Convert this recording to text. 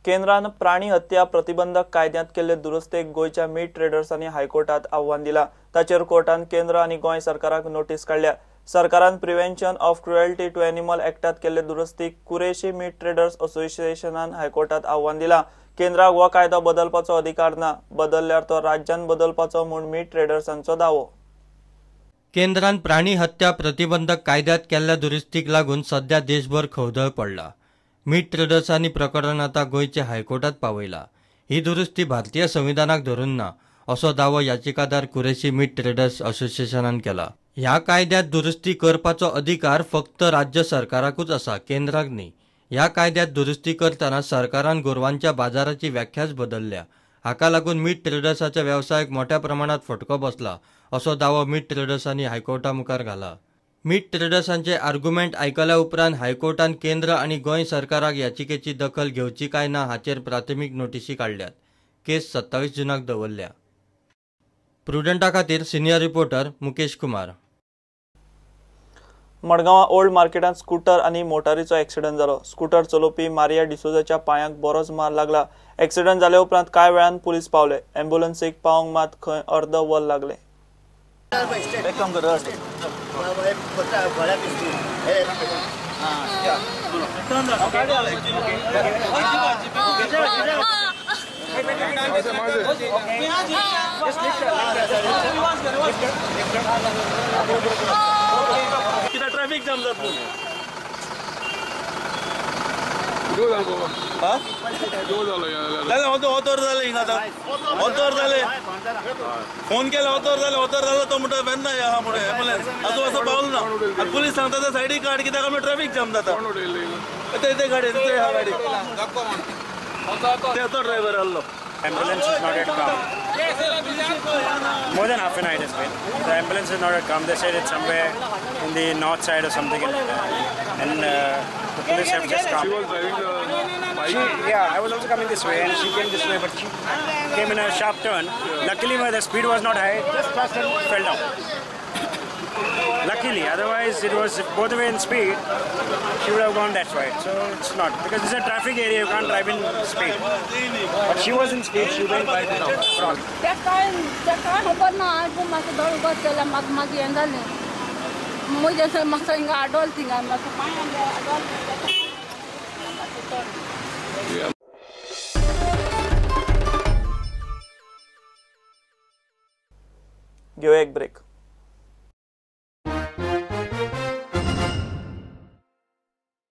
केंद्रान प्राणी हत्या प्रतिबंधक कायद्यात केल्ले दुरुस्तेक गोयच्या मीट ट्रेडर्सांनी हायकोर्टात आव्हान दिला। ताचेर कोर्टान केंद्र आनी गोय सरकाराक नोटीस काढल्या। सरकारान prevention of cruelty to animal एक्टात केल्ले दुरुस्तीक कुरेशी मीट ट्रेडर्स असोसिएशनान हायकोर्टात आव्हान दिला। केंद्राक हो कायदो बदलपाचो अधिकार ना, बदलल्यार तो राज्यान बदलपाचो म्हूण मीट ट्रेडर्सांचो दावो। केंद्रान प्राणी हत्या प्रतिबंधक कायद्यात केल्ल्या दुरुस्तीक लागून सध्या देशभर खवदळ पडला। मीट ट्रेडर्सांनी प्रकरण आता गोयच्या हायकोर्टात पावयला। ही दुरुस्ती भारतीय संविधानाक धरून ना असो दावो याचिकादार कुरेशी मीट ट्रेडर्स असोसिएशनान केला। ह्या कायद्यात दुरुस्ती करपाचो अधिकार फक्त राज्य सरकाराकूच असा, केंद्राक न्ही। ह्या कायद्यात दुरुस्ती करताना सरकारान गोरवांच्या बाजाराची व्याख्याच बदलल्या। हाका लागून मीट ट्रेडर्साच्या वेवसायाक मोठ्या प्रमाणात फटको बसला असो दावो मीट ट्रेडर्सांनी हायकोर्टा मुखार घाला। मीट ट्रेडर्सांचे आर्ग्युमेंट आयकल्या उपरांत हायकोर्टान केंद्र आनी गोंय सरकाराक याचिकेची दखल घेवची काय ना हाचेर प्राथमीक नोटीसी काढल्यात। केस 27 जूनाक दवरल्या। प्रुडंटा खातीर senior reporter Mukesh Kumar. Madgaon old मार्केटात स्कूटर आनी मोटारीचो एक्सिडंट जालो। स्कूटर चलोवपी मारिया डिसोजाच्या पांयाक बरोच मार लागला। एक्सिडंट जाले उपरांत कांय वेळान पुलीस पावले। एम्ब्युलन्सीक पावंक मात खंय अर्द वर लागले। ट्रॅफिक जाम जात फोन केला होतर तो म्हणतो वेन ना हा पुढे एम्ब्युलन्स असं पावलं ना पुलीस सांगता सायडीक काड कित्याक आमी ट्रॅफिक जाम जाता ते गाडी हा गाडी तो driver आल्लो। Ambulance is not yet come. More than half an hour it has been. The ambulance is not yet come. They said it's somewhere in the north side or something. And the police have just come. She was driving the bike? Yeah, I was also coming this way and she came this way, but she came in a sharp turn. Yeah. Luckily, the speed was not high. Just touched and fell down. Luckily, otherwise it was both the way in speed. She would have gone that way. So it's not, because it's a traffic area. You can't drive in speed. But she was in speed. She went by the front. घेऊ एक break.